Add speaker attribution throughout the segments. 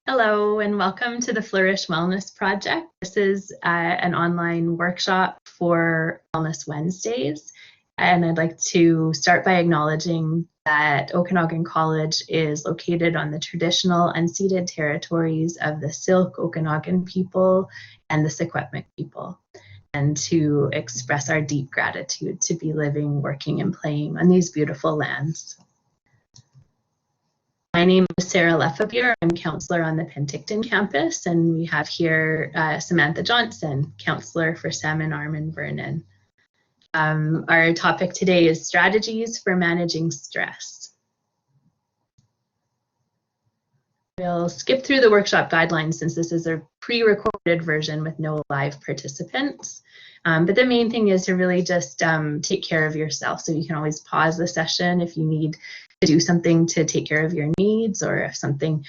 Speaker 1: Hello and welcome to the Flourish Wellness Project. This is an online workshop for Wellness Wednesdays, and I'd like to start by acknowledging that Okanagan College is located on the traditional unceded territories of the Syilx Okanagan people and the Secwepemc people, and to express our deep gratitude to be living, working, and playing on these beautiful lands. My name is Sarah Lefebure. I'm counselor on the Penticton campus, and we have here Samantha Johnson, counselor for Salmon Arm and Vernon. Our topic today is strategies for managing stress. We'll skip through the workshop guidelines since this is a pre-recorded version with no live participants. But the main thing is to really just take care of yourself. So you can always pause the session if you need to do something to take care of your needs, or if something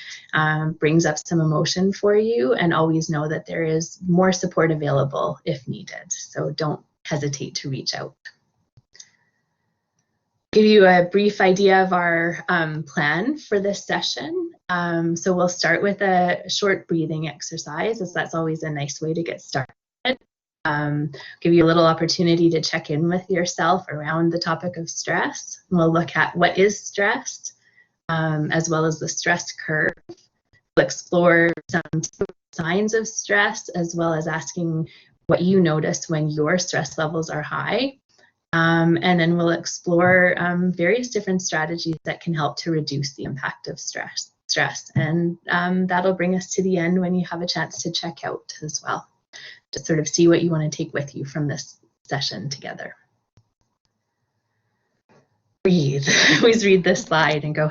Speaker 1: brings up some emotion for you, and always know that there is more support available if needed. So don't hesitate to reach out. Give you a brief idea of our plan for this session. So we'll start with a short breathing exercise, as that's always a nice way to get started. Give you a little opportunity to check in with yourself around the topic of stress. We'll look at what is stress, as well as the stress curve. We'll explore some signs of stress, as well as asking what you notice when your stress levels are high. And then we'll explore various different strategies that can help to reduce the impact of stress. And that'll bring us to the end when you have a chance to check out as well. Just sort of see what you want to take with you from this session together. Breathe. I always read this slide and go,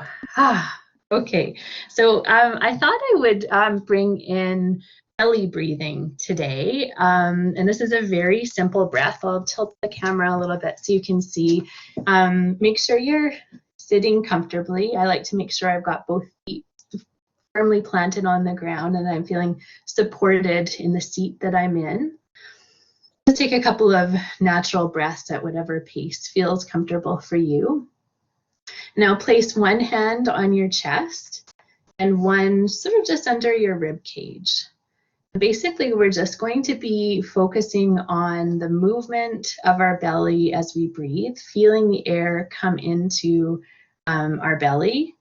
Speaker 1: okay. So I thought I would bring in belly breathing today. And this is a very simple breath. I'll tilt the camera a little bit so you can see. Make sure you're sitting comfortably. I like to make sure I've got both feet firmly planted on the ground and I'm feeling supported in the seat that I'm in. Just take a couple of natural breaths at whatever pace feels comfortable for you. Now place one hand on your chest and one sort of just under your rib cage. Basically, we're just going to be focusing on the movement of our belly as we breathe, feeling the air come into our belly.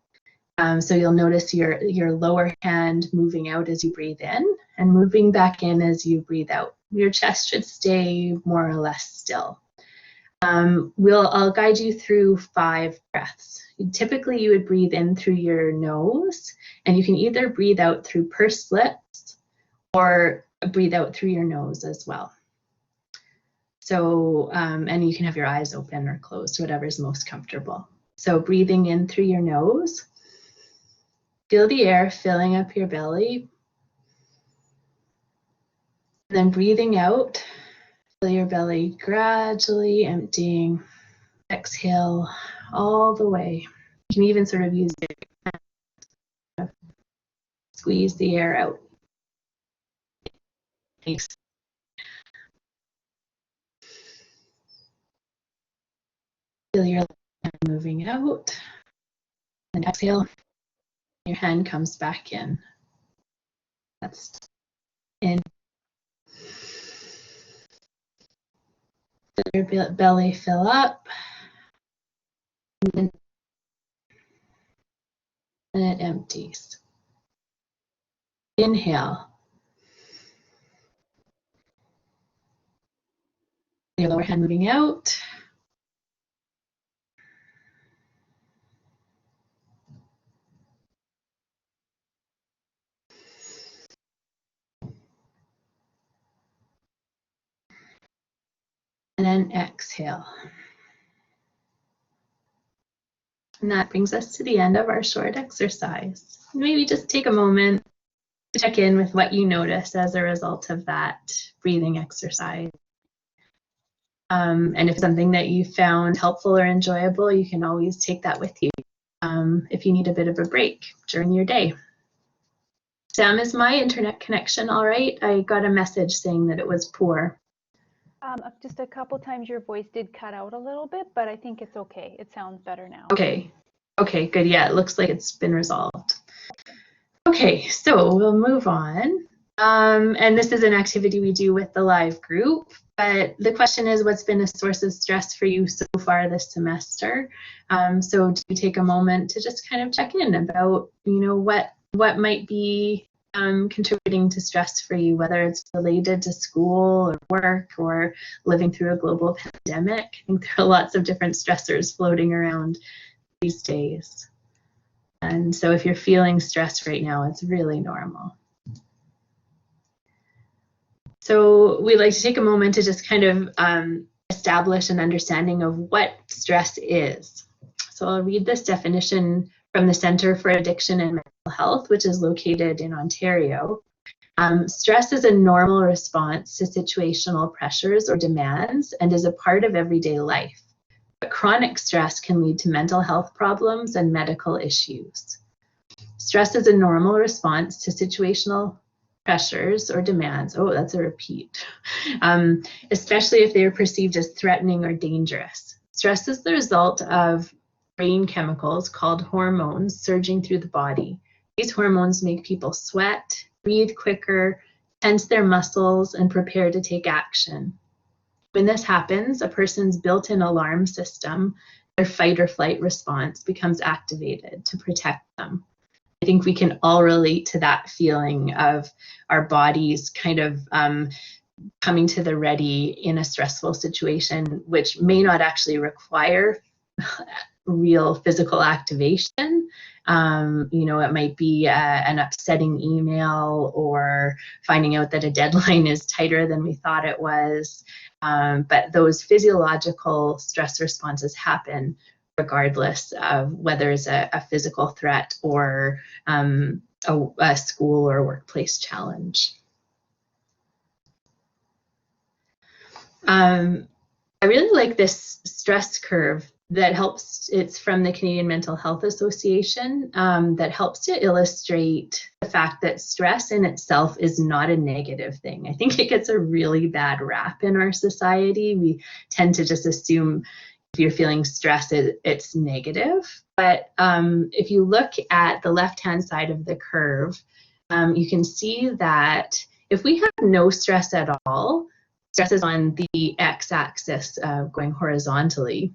Speaker 1: So you'll notice your lower hand moving out as you breathe in and moving back in as you breathe out. Your chest should stay more or less still. I'll guide you through 5 breaths. Typically, you would breathe in through your nose, and you can either breathe out through pursed lips or breathe out through your nose as well. So, and you can have your eyes open or closed, whatever's most comfortable. So breathing in through your nose. Feel the air filling up your belly. And then breathing out, feel your belly gradually emptying. Exhale all the way. You can even sort of use your hand to squeeze the air out. Feel your hand moving out. And exhale. Your hand comes back in. That's in. Feel your belly fill up. And it empties. Inhale. Your lower hand moving out. And then exhale. And that brings us to the end of our short exercise. Maybe just take a moment to check in with what you notice as a result of that breathing exercise. And if it's something that you found helpful or enjoyable, you can always take that with you if you need a bit of a break during your day. Sam, is my internet connection all right? I got a message saying that it was poor.
Speaker 2: Just a couple times your voice did cut out a little bit, but I think it's okay. It sounds better now.
Speaker 1: Okay, good. Yeah, it looks like it's been resolved. Okay, so we'll move on. And this is an activity we do with the live group, but the question is, what's been a source of stress for you so far this semester? So do take a moment to just kind of check in about, what might be contributing to stress for you, whether it's related to school or work or living through a global pandemic. I think there are lots of different stressors floating around these days. And so if you're feeling stressed right now, it's really normal. So we like to take a moment to just kind of establish an understanding of what stress is. So I'll read this definition from the Centre for Addiction and Mental Health, which is located in Ontario. Stress is a normal response to situational pressures or demands and is a part of everyday life. But chronic stress can lead to mental health problems and medical issues. Stress is a normal response to situational pressures or demands. Oh, that's a repeat. Especially if they are perceived as threatening or dangerous. Stress is the result of brain chemicals called hormones surging through the body. These hormones make people sweat, breathe quicker, tense their muscles, and prepare to take action. When this happens, a person's built-in alarm system, their fight or flight response, becomes activated to protect them. I think we can all relate to that feeling of our bodies kind of coming to the ready in a stressful situation, which may not actually require real physical activation. It might be an upsetting email or finding out that a deadline is tighter than we thought it was. But those physiological stress responses happen regardless of whether it's a physical threat or a school or workplace challenge. I really like this stress curve that helps. It's from the Canadian Mental Health Association that helps to illustrate the fact that stress in itself is not a negative thing. I think it gets a really bad rap in our society. We tend to just assume if you're feeling stressed, it's negative. But if you look at the left-hand side of the curve, you can see that if we have no stress at all, stress is on the x-axis going horizontally.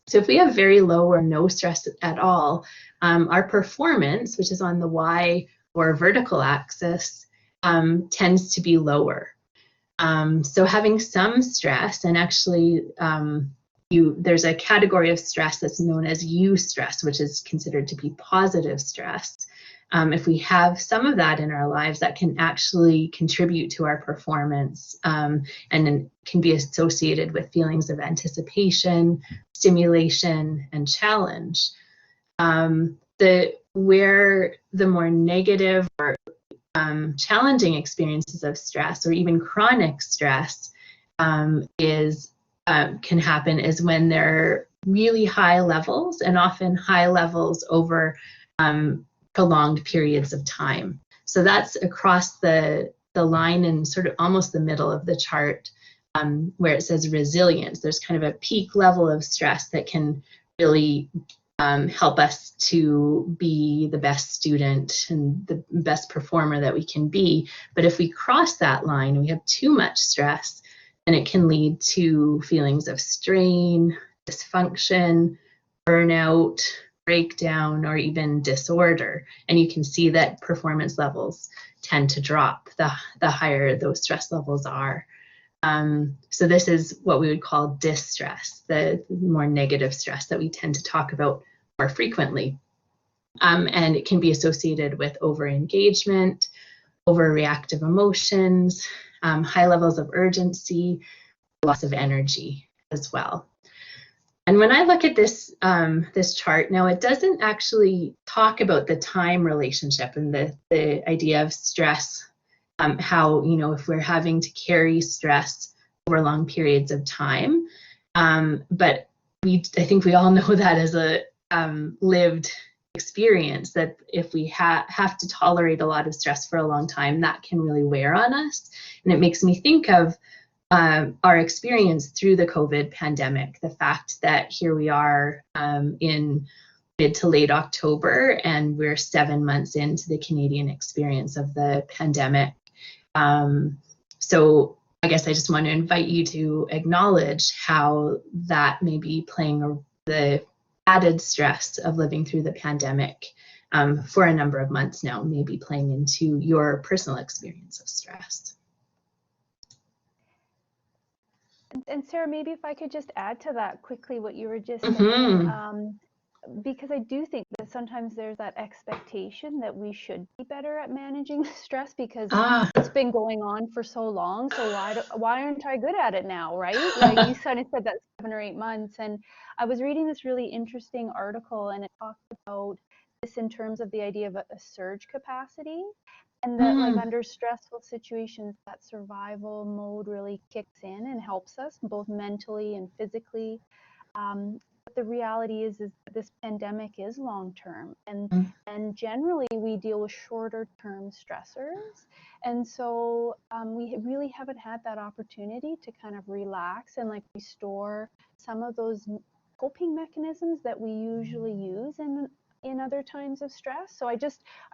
Speaker 1: So if we have very low or no stress at all, our performance, which is on the y or vertical axis, tends to be lower. So having some stress, and actually there's a category of stress that's known as eustress, which is considered to be positive stress. If we have some of that in our lives, that can actually contribute to our performance and can be associated with feelings of anticipation, stimulation, and challenge. Where the more negative or challenging experiences of stress or even chronic stress can happen is when there are really high levels, and often high levels over prolonged periods of time. So that's across the line in sort of almost the middle of the chart where it says resilience. There's kind of a peak level of stress that can really help us to be the best student and the best performer that we can be. But if we cross that line and we have too much stress, then it can lead to feelings of strain, dysfunction, burnout, breakdown, or even disorder. And you can see that performance levels tend to drop the higher those stress levels are. So this is what we would call distress, the more negative stress that we tend to talk about more frequently. And it can be associated with over-engagement, overreactive emotions, high levels of urgency, loss of energy as well. And when I look at this this chart, now it doesn't actually talk about the time relationship and the idea of stress, how, if we're having to carry stress over long periods of time. But I think we all know that as a lived experience, that if we have to tolerate a lot of stress for a long time, that can really wear on us. And it makes me think of our experience through the COVID pandemic, the fact that here we are in mid to late October, and we're 7 months into the Canadian experience of the pandemic. So I guess I just want to invite you to acknowledge how that may be playing the added stress of living through the pandemic for a number of months now, maybe playing into your personal experience of stress.
Speaker 2: And Sarah, maybe if I could just add to that quickly what you were just saying, because I do think that sometimes there's that expectation that we should be better at managing stress because it's been going on for so long. So why aren't I good at it now, right? Like you said that 7 or 8 months. And I was reading this really interesting article, and it talked about this in terms of the idea of a surge capacity. And that like under stressful situations, that survival mode really kicks in and helps us both mentally and physically. But the reality is that this pandemic is long term, and generally we deal with shorter term stressors. And so we really haven't had that opportunity to kind of relax and like restore some of those coping mechanisms that we usually use in other times of stress. So I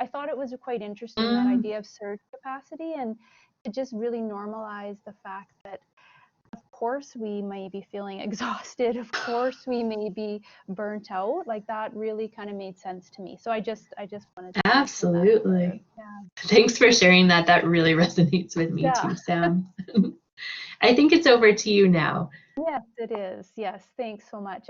Speaker 2: thought it was quite interesting, that idea of surge capacity, and to just really normalize the fact that of course we may be feeling exhausted, of course we may be burnt out. Like that really kind of made sense to me. So I just wanted to
Speaker 1: absolutely.
Speaker 2: Yeah.
Speaker 1: Thanks for sharing that. That really resonates with me too, Sam. I think it's over to you now.
Speaker 2: Yes, it is. Yes, thanks so much.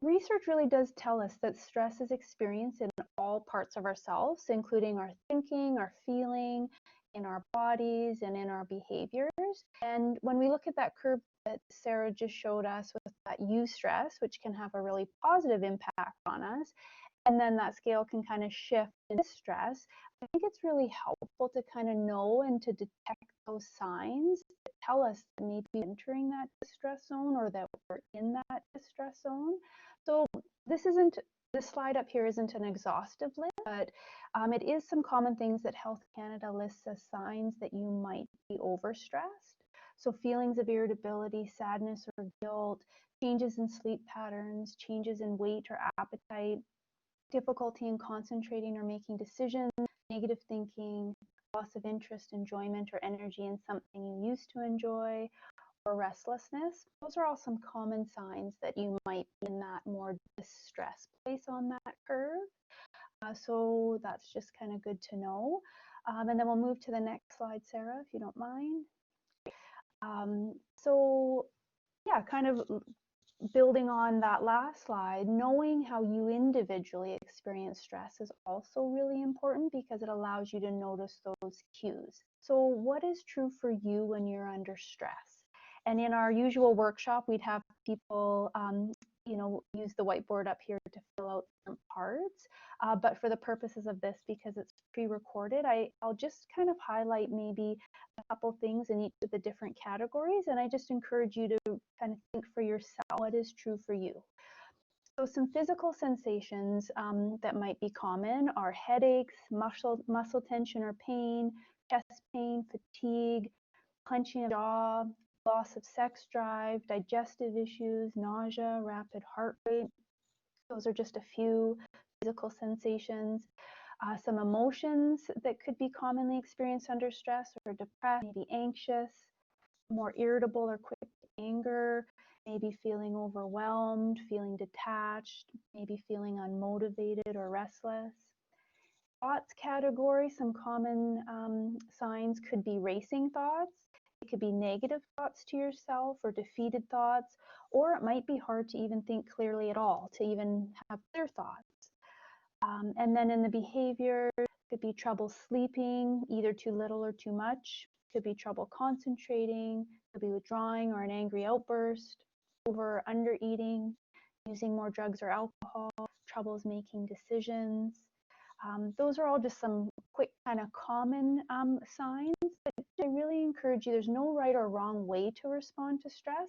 Speaker 2: Research really does tell us that stress is experienced in all parts of ourselves, including our thinking, our feeling, in our bodies, and in our behaviors. And when we look at that curve that Sarah just showed us with that eustress, which can have a really positive impact on us, and then that scale can kind of shift into stress, I think it's really helpful to kind of know and to detect those signs that tell us that maybe we're entering that distress zone, or that we're in that distress zone. So this slide up here isn't an exhaustive list, but it is some common things that Health Canada lists as signs that you might be overstressed. So feelings of irritability, sadness or guilt, changes in sleep patterns, changes in weight or appetite, difficulty in concentrating or making decisions, negative thinking, loss of interest, enjoyment, or energy in something you used to enjoy, or restlessness. Those are all some common signs that you might be in that more distressed place on that curve. So that's just kind of good to know. And then we'll move to the next slide, Sarah, if you don't mind. Kind of building on that last slide, knowing how you individually experience stress is also really important, because it allows you to notice those cues. So what is true for you when you're under stress? And in our usual workshop, we'd have people use the whiteboard up here to fill out different parts. But for the purposes of this, because it's pre-recorded, I'll just kind of highlight maybe a couple things in each of the different categories. And I just encourage you to kind of think for yourself what is true for you. So some physical sensations that might be common are headaches, muscle tension or pain, chest pain, fatigue, clenching of jaw, loss of sex drive, digestive issues, nausea, rapid heart rate. Those are just a few physical sensations. Some emotions that could be commonly experienced under stress or depressed, maybe anxious, more irritable or quick to anger, maybe feeling overwhelmed, feeling detached, maybe feeling unmotivated or restless. Thoughts category, some common signs could be racing thoughts. It could be negative thoughts to yourself or defeated thoughts, or it might be hard to even think clearly at all, to even have clear thoughts. And then in the behavior, could be trouble sleeping, either too little or too much, could be trouble concentrating, could be withdrawing or an angry outburst, over or under eating, using more drugs or alcohol, troubles making decisions. Those are all just some quick kind of common signs. But I really encourage you, there's no right or wrong way to respond to stress.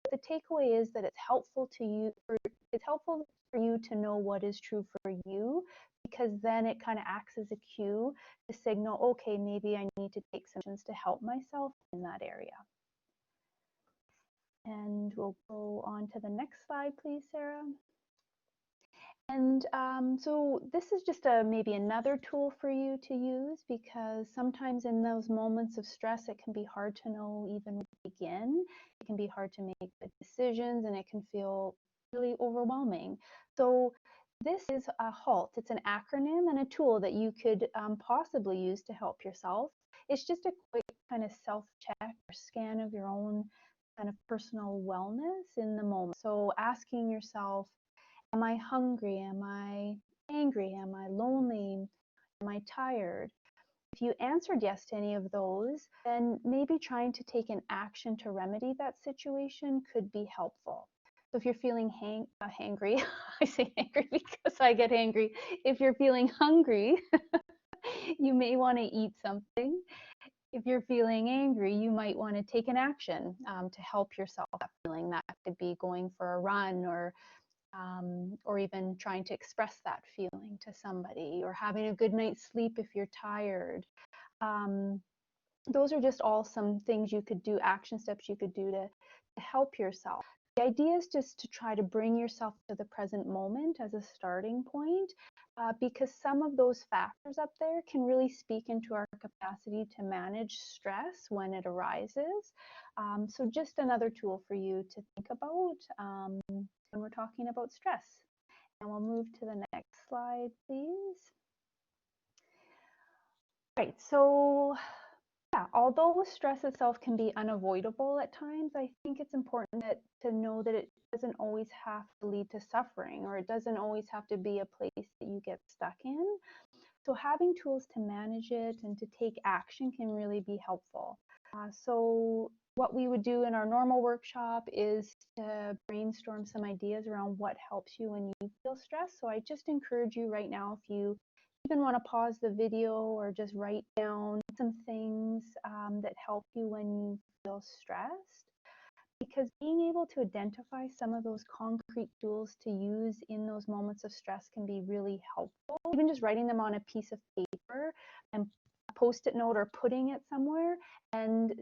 Speaker 2: But the takeaway is that it's helpful for you to know what is true for you, because then it kind of acts as a cue to signal, okay, maybe I need to take some actions to help myself in that area. And we'll go on to the next slide, please, Sarah. And so this is just maybe another tool for you to use, because sometimes in those moments of stress, it can be hard to know even where to begin. It can be hard to make the decisions, and it can feel really overwhelming. So this is a HALT. It's an acronym and a tool that you could possibly use to help yourself. It's just a quick kind of self-check or scan of your own kind of personal wellness in the moment. So asking yourself, am I hungry? Am I angry? Am I lonely? Am I tired? If you answered yes to any of those, then maybe trying to take an action to remedy that situation could be helpful. So if you're feeling hangry, I say angry because I get angry. If you're feeling hungry, you may want to eat something. If you're feeling angry, you might want to take an action to help yourself that feeling. That could be going for a run, or even trying to express that feeling to somebody, or having a good night's sleep if you're tired. Those are just all some things you could do, action steps you could do to help yourself. The idea is just to try to bring yourself to the present moment as a starting point, because some of those factors up there can really speak into our capacity to manage stress when it arises. So just another tool for you to think about when we're talking about stress. And we'll move to the next slide, please. Right, so yeah, although stress itself can be unavoidable at times, I think it's important to know that it doesn't always have to lead to suffering, or it doesn't always have to be a place that you get stuck in. So having tools to manage it and to take action can really be helpful. So what we would do in our normal workshop is to brainstorm some ideas around what helps you when you feel stressed. So I just encourage you right now, if you even want to pause the video or just write down some things that help you when you feel stressed, because being able to identify some of those concrete tools to use in those moments of stress can be really helpful. Even just writing them on a piece of paper and a Post-it note or putting it somewhere, and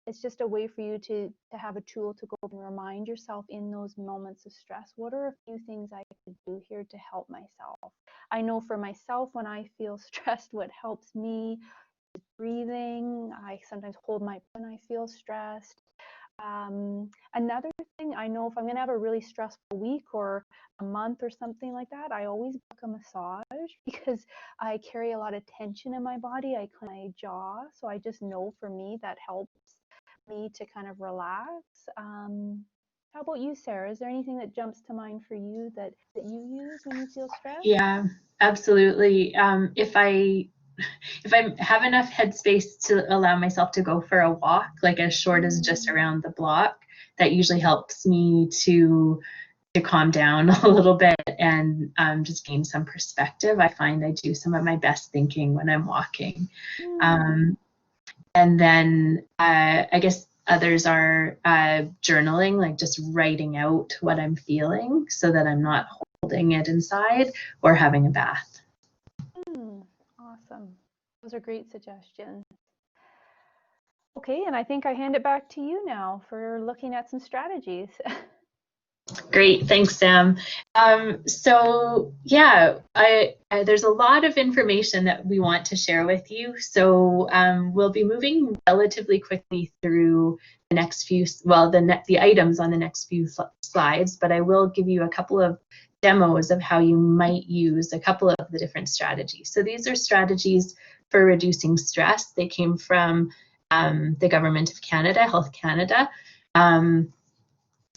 Speaker 2: it's just a way for you to have a tool to go and remind yourself in those moments of stress, what are a few things I could do here to help myself? I know for myself, when I feel stressed, what helps me is breathing. I sometimes hold my breath when I feel stressed. Another thing, I know if I'm going to have a really stressful week or a month or something like that, I always book a massage, because I carry a lot of tension in my body. I clench my jaw, so I just know for me that helps me to kind of relax. How about you, Sarah? Is there anything that jumps to mind for you that you use when you feel stressed?
Speaker 1: Yeah, absolutely. If I have enough headspace to allow myself to go for a walk, like as short as just around the block, that usually helps me to calm down a little bit and just gain some perspective. I find I do some of my best thinking when I'm walking. And then I guess others are journaling, like just writing out what I'm feeling so that I'm not holding it inside, or having a bath.
Speaker 2: Awesome. Those are great suggestions. Okay, and I think I hand it back to you now for looking at some strategies.
Speaker 1: Great, thanks, Sam. So yeah, there's a lot of information that we want to share with you. So we'll be moving relatively quickly through the next few, the items on the next few slides, but I will give you a couple of demos of how you might use a couple of the different strategies. So these are strategies for reducing stress. They came from the Government of Canada, Health Canada.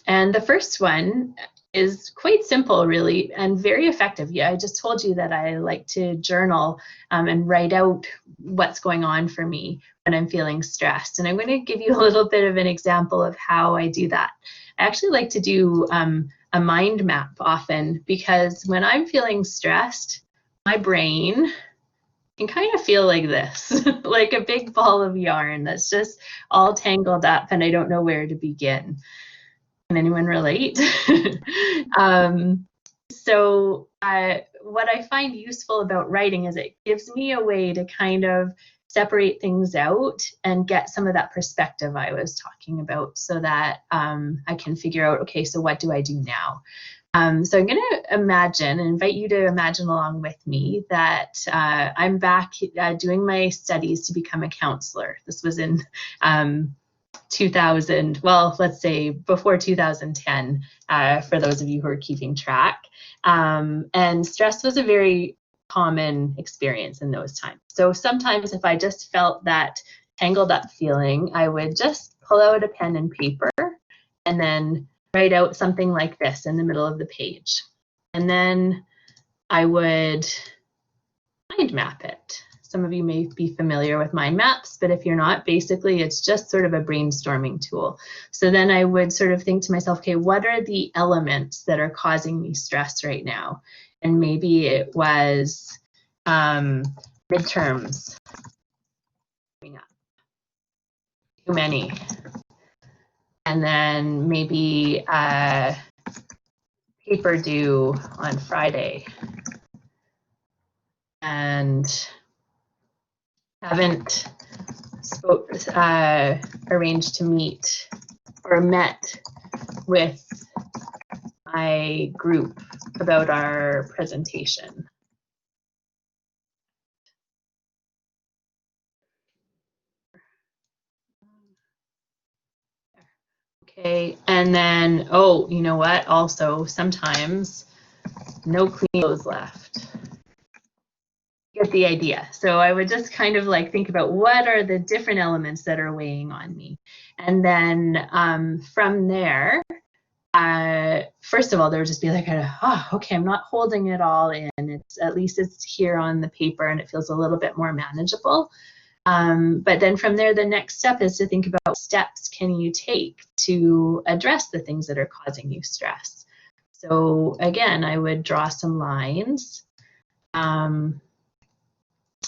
Speaker 1: And the first one is quite simple, really, and very effective. Yeah, I just told you that I like to journal and write out what's going on for me when I'm feeling stressed. And I'm going to give you a little bit of an example of how I do that. I actually like to do a mind map often, because when I'm feeling stressed, my brain can kind of feel like this, like a big ball of yarn that's just all tangled up and I don't know where to begin. Can anyone relate? So what I find useful about writing is it gives me a way to kind of separate things out and get some of that perspective I was talking about, so that I can figure out, okay, so what do I do now? So I'm going to imagine and invite you to imagine along with me that I'm back doing my studies to become a counselor. This was in 2000, well, let's say before 2010, for those of you who are keeping track. And stress was a very common experience in those times. So sometimes if I just felt that tangled up feeling, I would just pull out a pen and paper and then write out something like this in the middle of the page. And then I would mind map it. Some of you may be familiar with mind maps, but if you're not, basically it's just sort of a brainstorming tool. So then I would sort of think to myself, okay, what are the elements that are causing me stress right now? And maybe it was midterms coming up, too many. And then maybe paper due on Friday, and haven't arranged to meet or met with my group about our presentation. Okay, and then, oh, you know what? Also, sometimes no clean clothes left. Get the idea. So I would just kind of like think about what are the different elements that are weighing on me. And then from there, first of all, there would just be like, oh, okay, I'm not holding it all in. It's at least it's here on the paper and it feels a little bit more manageable. But then from there, the next step is to think about what steps can you take to address the things that are causing you stress. So again, I would draw some lines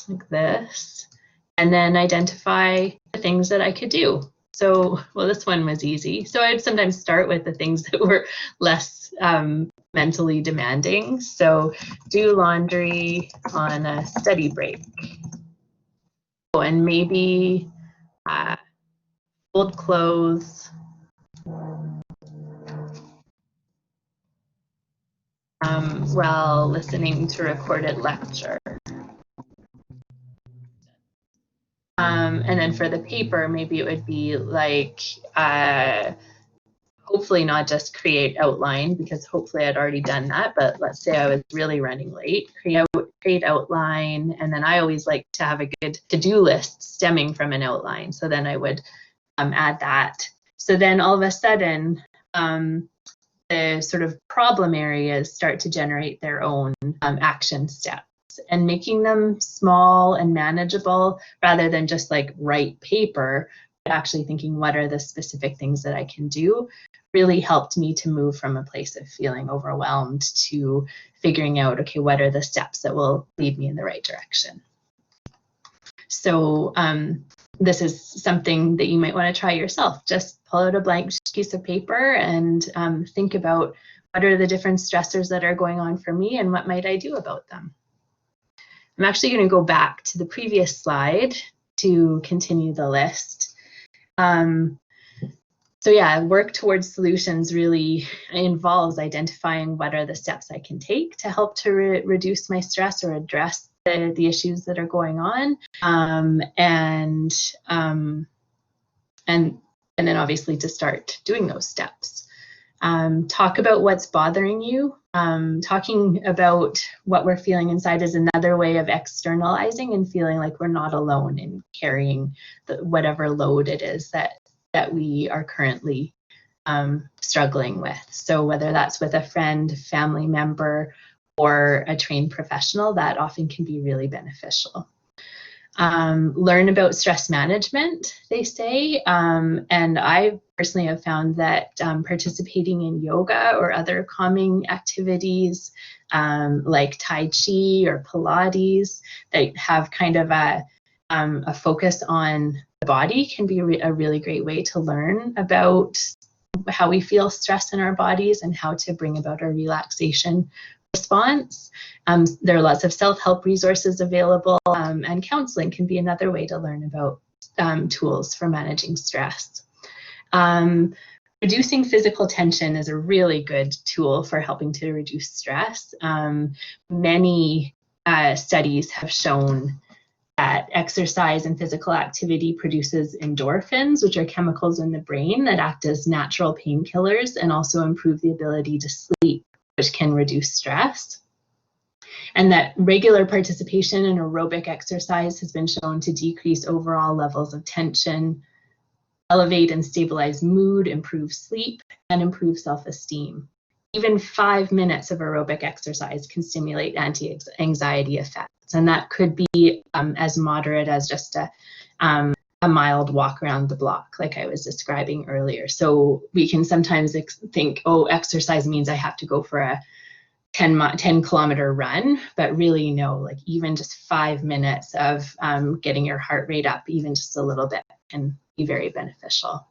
Speaker 1: like this, and then identify the things that I could do. So, well, this one was easy. So I'd sometimes start with the things that were less mentally demanding. So do laundry on a study break. And maybe fold clothes, while listening to recorded lecture. And then for the paper, maybe it would be like, hopefully not just create outline, because hopefully I'd already done that, but let's say I was really running late, create outline, and then I always like to have a good to-do list stemming from an outline. So then I would add that. So then all of a sudden, the sort of problem areas start to generate their own action steps, and making them small and manageable rather than just like write paper, but actually thinking what are the specific things that I can do really helped me to move from a place of feeling overwhelmed to figuring out, okay, what are the steps that will lead me in the right direction. So this is something that you might want to try yourself. Just pull out a blank piece of paper and think about what are the different stressors that are going on for me and what might I do about them. I'm actually going to go back to the previous slide to continue the list. So yeah, work towards solutions really involves identifying what are the steps I can take to help to reduce my stress or address the issues that are going on, and then obviously to start doing those steps. Talk about what's bothering you. Talking about what we're feeling inside is another way of externalizing and feeling like we're not alone in carrying whatever load it is that we are currently struggling with. So whether that's with a friend, family member, or a trained professional, that often can be really beneficial. Learn about stress management, they say, and I personally have found that participating in yoga or other calming activities like Tai Chi or Pilates that have kind of a focus on the body can be a really great way to learn about how we feel stress in our bodies and how to bring about a relaxation response. There are lots of self-help resources available, and counseling can be another way to learn about tools for managing stress. Reducing physical tension is a really good tool for helping to reduce stress. Many studies have shown that exercise and physical activity produces endorphins, which are chemicals in the brain that act as natural painkillers and also improve the ability to sleep, which can reduce stress. And that regular participation in aerobic exercise has been shown to decrease overall levels of tension, elevate and stabilize mood, improve sleep, and improve self-esteem. Even 5 minutes of aerobic exercise can stimulate anti-anxiety effects, and that could be as moderate as just a mild walk around the block, like I was describing earlier. So we can sometimes think, oh, exercise means I have to go for a 10-kilometer run, but really no, like even just 5 minutes of getting your heart rate up, even just a little bit, can be very beneficial.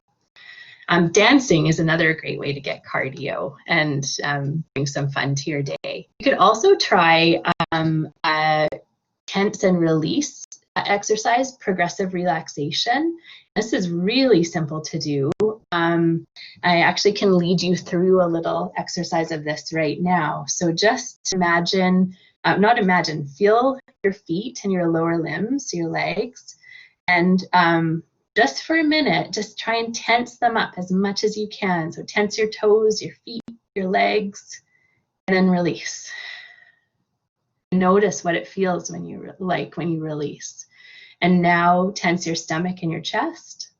Speaker 1: Dancing is another great way to get cardio and bring some fun to your day. You could also try a tense and release exercise, progressive relaxation. This is really simple to do. I actually can lead you through a little exercise of this right now. So just imagine, feel your feet and your lower limbs, your legs, and just for a minute, just try and tense them up as much as you can. So tense your toes, your feet, your legs, and then release. Notice what it feels when you release. And now tense your stomach and your chest.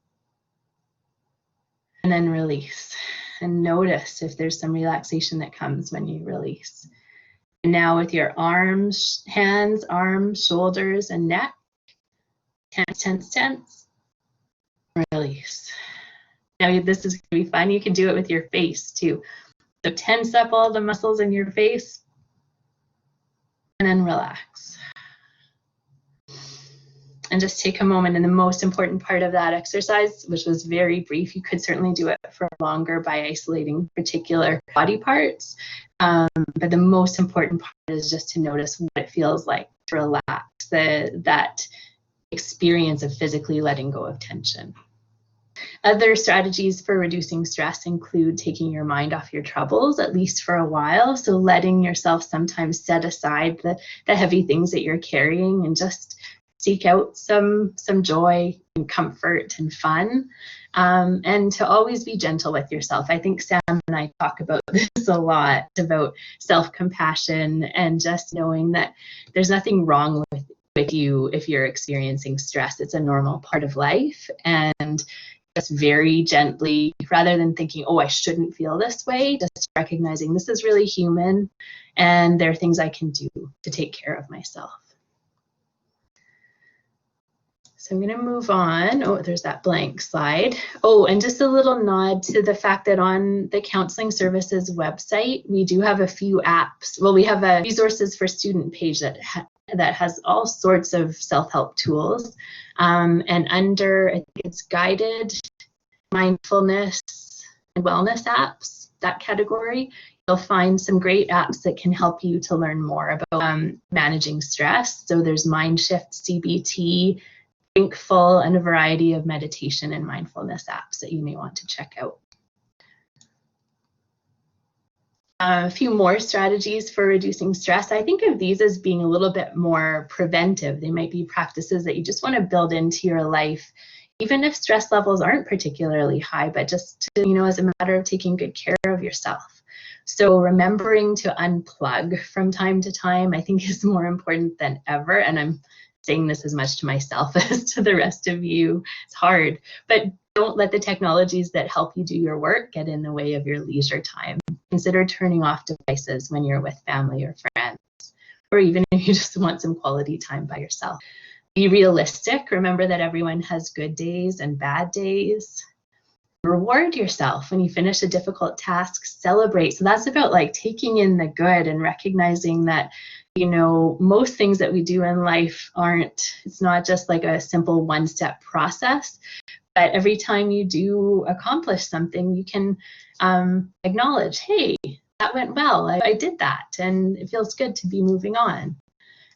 Speaker 1: And then release. And notice if there's some relaxation that comes when you release. And now with your arms, hands, arms, shoulders, and neck, tense, tense, tense. Release. Now this is going to be fun. You can do it with your face too. So tense up all the muscles in your face and then relax. And just take a moment. And the most important part of that exercise, which was very brief, you could certainly do it for longer by isolating particular body parts. But the most important part is just to notice what it feels like to relax, that experience of physically letting go of tension. Other strategies for reducing stress include taking your mind off your troubles, at least for a while. So letting yourself sometimes set aside the heavy things that you're carrying and just seek out some joy and comfort and fun, and to always be gentle with yourself. I think Sam and I talk about this a lot, about self-compassion and just knowing that there's nothing wrong with you if you're experiencing stress. It's a normal part of life, and just very gently, rather than thinking, oh, I shouldn't feel this way, just recognizing this is really human and there are things I can do to take care of myself. So I'm going to move on. Oh, there's that blank slide. Oh, and just a little nod to the fact that on the Counseling Services website, we do have a few apps. Well, we have a resources for student page that has all sorts of self-help tools. And under, I think it's guided mindfulness and wellness apps, that category, you'll find some great apps that can help you to learn more about managing stress. So there's Mindshift, CBT, Thinkful, and a variety of meditation and mindfulness apps that you may want to check out. A few more strategies for reducing stress. I think of these as being a little bit more preventive. They might be practices that you just want to build into your life, even if stress levels aren't particularly high, but just to, as a matter of taking good care of yourself. So remembering to unplug from time to time, I think, is more important than ever. And I'm saying this as much to myself as to the rest of you. It's hard, but don't let the technologies that help you do your work get in the way of your leisure time. Consider turning off devices when you're with family or friends, or even if you just want some quality time by yourself. Be realistic. Remember that everyone has good days and bad days. Reward yourself when you finish a difficult task. Celebrate. So that's about like taking in the good and recognizing that, most things that we do in life it's not just like a simple one-step process, but every time you do accomplish something, you can acknowledge, hey, that went well. I did that, and it feels good to be moving on.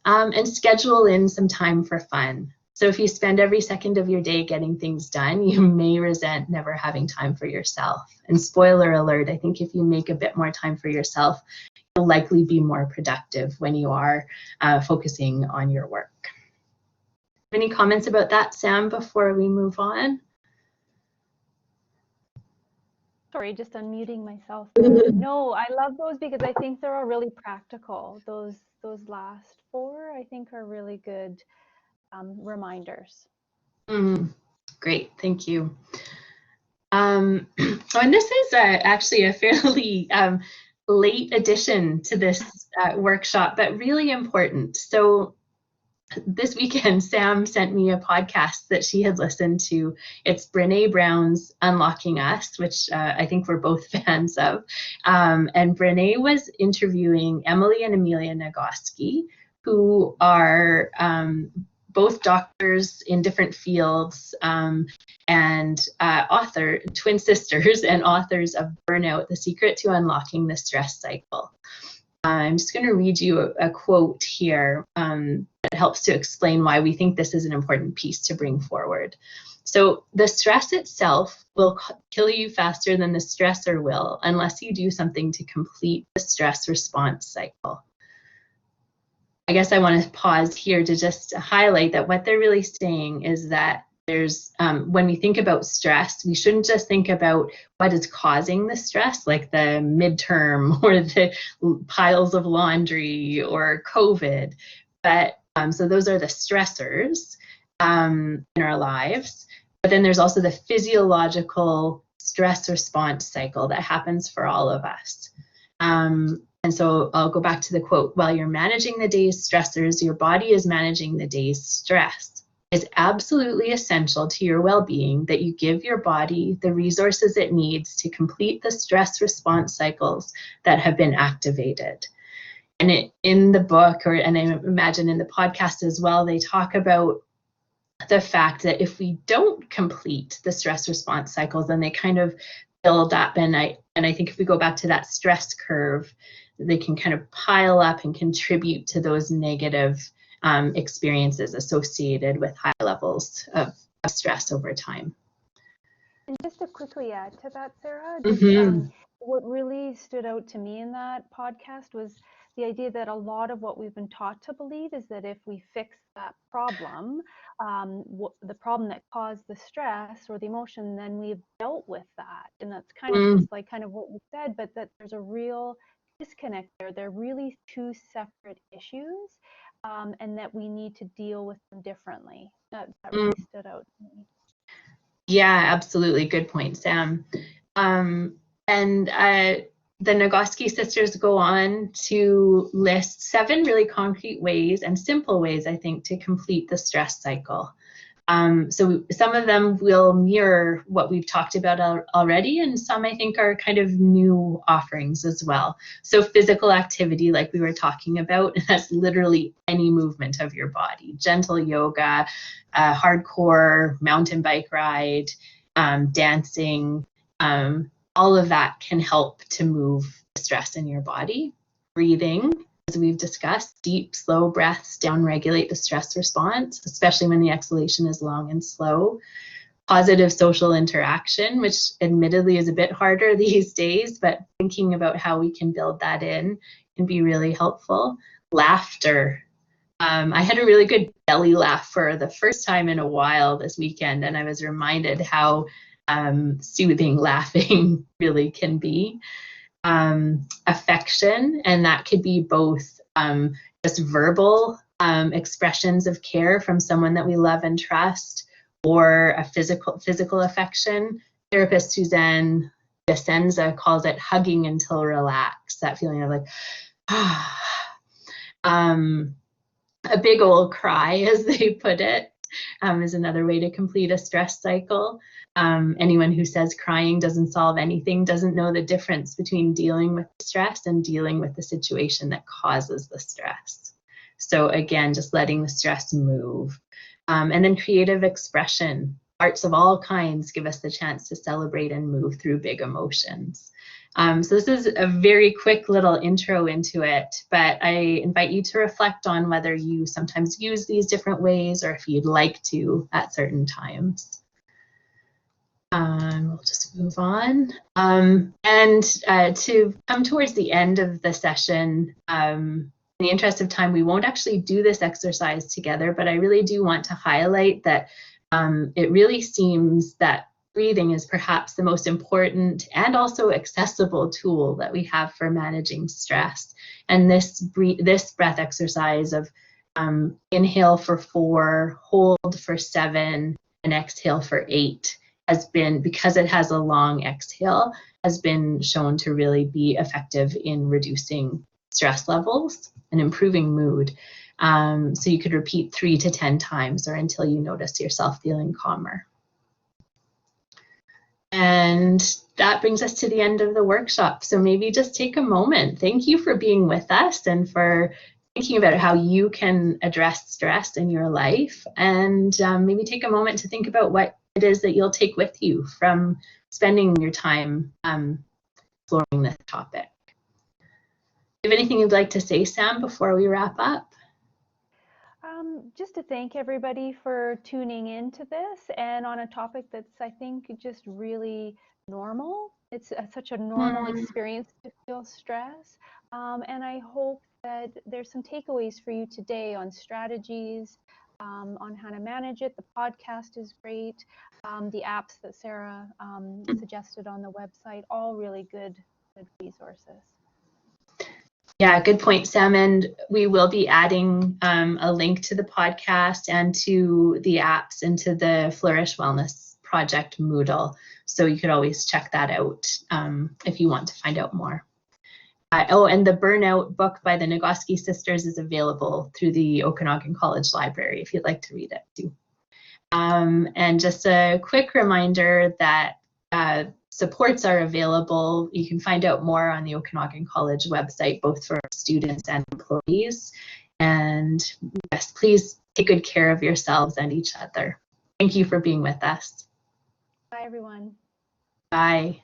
Speaker 1: And schedule in some time for fun. So if you spend every second of your day getting things done, you may resent never having time for yourself. And spoiler alert, I think if you make a bit more time for yourself, you'll likely be more productive when you are focusing on your work. Any comments about that, Sam, before we move on?
Speaker 2: Sorry, just unmuting myself there. No, I love those because I think they're all really practical. Those last 4, I think, are really good reminders.
Speaker 1: Great, thank you. And this is actually a fairly late addition to this workshop, but really important. So this weekend, Sam sent me a podcast that she had listened to. It's Brené Brown's Unlocking Us, which I think we're both fans of. And Brené was interviewing Emily and Amelia Nagoski, who are both doctors in different fields and twin sisters and authors of Burnout, The Secret to Unlocking the Stress Cycle. I'm just going to read you a quote here that helps to explain why we think this is an important piece to bring forward. So, the stress itself will kill you faster than the stressor will unless you do something to complete the stress response cycle. I guess I want to pause here to just highlight that what they're really saying is that there's when we think about stress, we shouldn't just think about what is causing the stress, like the midterm or the piles of laundry or COVID. But so those are the stressors in our lives. But then there's also the physiological stress response cycle that happens for all of us. And so I'll go back to the quote. While you're managing the day's stressors, your body is managing the day's stress. It's absolutely essential to your well-being that you give your body the resources it needs to complete the stress response cycles that have been activated. And in the book, and I imagine in the podcast as well, they talk about the fact that if we don't complete the stress response cycles, then they kind of build up. And I think if we go back to that stress curve, they can kind of pile up and contribute to those negative experiences associated with high levels of stress over time.
Speaker 2: And just to quickly add to that, Sarah, what really stood out to me in that podcast was the idea that a lot of what we've been taught to believe is that if we fix that problem, the problem that caused the stress or the emotion, then we've dealt with that. And that's kind of just like kind of what you said, but that there's a real disconnect there. They're really 2 separate issues. And that we need to deal with them differently. That really stood out to me.
Speaker 1: Yeah, absolutely. Good point, Sam. And the Nagoski sisters go on to list 7 really concrete ways and simple ways, I think, to complete the stress cycle. So some of them will mirror what we've talked about already, and some I think are kind of new offerings as well. So physical activity, like we were talking about, that's literally any movement of your body. Gentle yoga, hardcore mountain bike ride, dancing, all of that can help to move the stress in your body. Breathing, as we've discussed, deep, slow breaths downregulate the stress response, especially when the exhalation is long and slow. Positive social interaction, which admittedly is a bit harder these days, but thinking about how we can build that in can be really helpful. Laughter. I had a really good belly laugh for the first time in a while this weekend, and I was reminded how soothing laughing really can be. Affection, and that could be both just verbal expressions of care from someone that we love and trust, or a physical affection. Therapist Suzanne Descenza calls it hugging until relaxed, that feeling of like, a big old cry, as they put it, is another way to complete a stress cycle. Anyone who says crying doesn't solve anything doesn't know the difference between dealing with stress and dealing with the situation that causes the stress. So again, just letting the stress move. And then creative expression. arts of all kinds give us the chance to celebrate and move through big emotions. So this is a very quick little intro into it, but I invite you to reflect on whether you sometimes use these different ways or if you'd like to at certain times. We'll just move on. And to come towards the end of the session, in the interest of time, we won't actually do this exercise together, but I really do want to highlight that it really seems that breathing is perhaps the most important and also accessible tool that we have for managing stress. And this breath exercise of inhale for 4, hold for 7, and exhale for 8 has been, because it has a long exhale, has been shown to really be effective in reducing stress levels and improving mood. So you could repeat 3 to 10 times or until you notice yourself feeling calmer. And that brings us to the end of the workshop. So maybe just take a moment. Thank you for being with us and for thinking about how you can address stress in your life. And maybe take a moment to think about what it is that you'll take with you from spending your time exploring this topic. Do you have anything you'd like to say, Sam, before we wrap up?
Speaker 2: Just to thank everybody for tuning into this and on a topic that's, I think, just really normal. It's such a normal experience to feel stress. And I hope that there's some takeaways for you today on strategies, on how to manage it. The podcast is great. The apps that Sarah suggested on the website, all really good resources.
Speaker 1: Yeah, good point, Sam. And we will be adding a link to the podcast and to the apps into the Flourish Wellness Project Moodle. So you could always check that out if you want to find out more. And the Burnout book by the Nagoski sisters is available through the Okanagan College Library if you'd like to read it too. And just a quick reminder that supports are available. You can find out more on the Okanagan College website, both for students and employees. And yes, please take good care of yourselves and each other. Thank you for being with us.
Speaker 2: Bye, everyone.
Speaker 1: Bye.